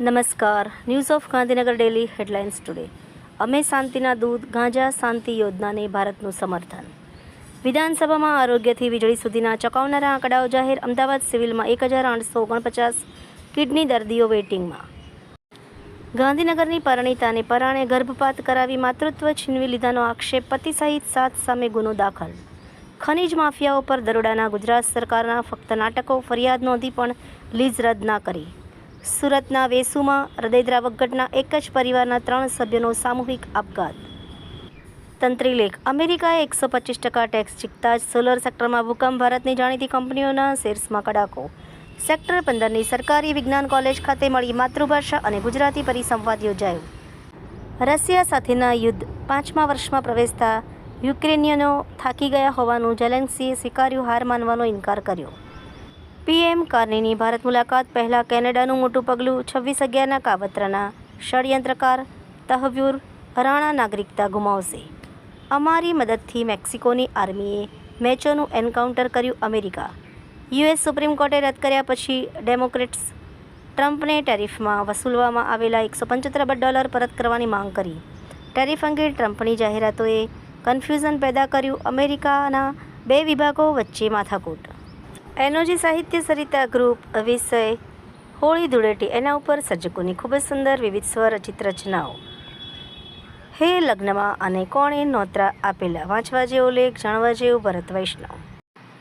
નમસ્કાર. News of Gandhinagar daily headlines today. અમે શાંતિના દૂત ગાંજા શાંતિ યોજનાને ભારતનું સમર્થન. વિધાનસભામાં આરોગ્યથી વીજળી સુધીના ચોંકાવનારા આંકડાઓ જાહેર. અમદાવાદ સિવિલમાં 1849 કિડની દર્દીઓ વેઇટિંગમાં. ગાંધીનગરની પરિણીતાને પરાણે ગર્ભપાત કરાવી માતૃત્વ છીનવી લીધાનો આક્ષેપ. પતિ સહિત 7 સામે ગુનો દાખલ. ખનીજ માફિયાઓ પર દરોડાના ગુજરાત સરકારના ફક્ત નાટકો. ફરિયાદ નોંધી પણ લીઝ રદ ના કરી. સુરતના વેસુમાં હૃદયદ્રાવક ઘટના. એક જ પરિવારના 3 સભ્યોનો સામૂહિક આપઘાત. તંત્રી લેખ. અમેરિકાએ 125% ટેક્સ જીતતા જ સોલર સેક્ટરમાં ભૂકંપ. ભારતની જાણીતી કંપનીઓના શેર્સમાં કડાકો. સેક્ટર 15ની સરકારી વિજ્ઞાન કોલેજ ખાતે મળી માતૃભાષા અને ગુજરાતી પરિસંવાદ યોજાયો. રશિયા સાથેના યુદ્ધ 5મા વર્ષમાં પ્રવેશતા યુક્રેનિયનો થાકી ગયા હોવાનું ઝેલેન્સ્કીએ સ્વીકાર્યું. હાર માનવાનો ઇનકાર કર્યો. પીએમ કાર્નીની ભારત મુલાકાત પહેલાં કેનેડાનું મોટું પગલું. 26/11ના કાવતરાના ષડયંત્રકાર તહવ્યુર રાણા નાગરિકતા ગુમાવશે. અમારી મદદથી મેક્સિકોની આર્મીએ મેચોનું એન્કાઉન્ટર કર્યું. અમેરિકા. યુએસ સુપ્રીમ કોર્ટે રદ કર્યા પછી ડેમોક્રેટ્સ ટ્રમ્પને ટેરિફમાં વસૂલવામાં આવેલા $175 પરત કરવાની માંગ કરી. ટેરિફ અંગે ટ્રમ્પની જાહેરાતોએ કન્ફ્યુઝન પેદા કર્યું. અમેરિકાના 2 વિભાગો વચ્ચે માથાકૂટ. એનઓજી સાહિત્ય સરિતા ગ્રુપ વિષય હોળી ધૂળેટી. એના ઉપર સર્જકોની ખૂબ જ સુંદર વિવિધ સ્વરચિત રચનાઓ. હે લગ્નમાં અને કોણે નોતરા આપેલા. વાંચવા જેવો લેખ, જાણવા જેવું ભરત વૈષ્ણવ.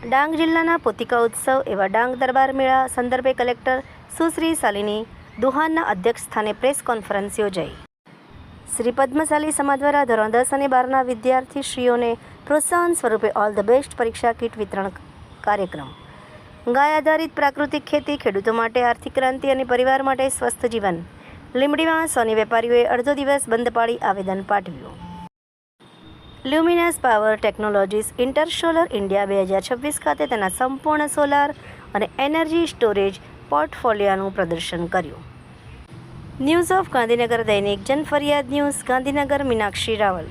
ડાંગ જિલ્લાના પોતિકા ઉત્સવ એવા ડાંગ દરબાર મેળા સંદર્ભે કલેક્ટર સુશ્રી શાલિની દુહાનના અધ્યક્ષ સ્થાને પ્રેસ કોન્ફરન્સ યોજાઈ. શ્રી પદ્મશાલી સમાજ દ્વારા ધોરણ 10 અને 12ના વિદ્યાર્થીશ્રીઓને પ્રોત્સાહન સ્વરૂપે ઓલ ધ બેસ્ટ પરીક્ષા કીટ વિતરણ કાર્યક્રમ. ગાય આધારિત પ્રાકૃતિક ખેતી ખેડૂતો માટે આર્થિક ક્રાંતિ અને પરિવાર માટે સ્વસ્થ જીવન. લીંબડીમાં સોની વેપારીઓએ અડધો દિવસ બંધ પાડી આવેદન પાઠવ્યું. લ્યુમિનસ પાવર ટેકનોલોજીસ ઇન્ટરસોલર ઇન્ડિયા 2026 ખાતે તેના સંપૂર્ણ સોલાર અને એનર્જી સ્ટોરેજ પોર્ટફોલિયોનું પ્રદર્શન કર્યું. ન્યૂઝ ઓફ ગાંધીનગર દૈનિક જનફરિયાદ ન્યૂઝ ગાંધીનગર મીનાક્ષી રાવલ.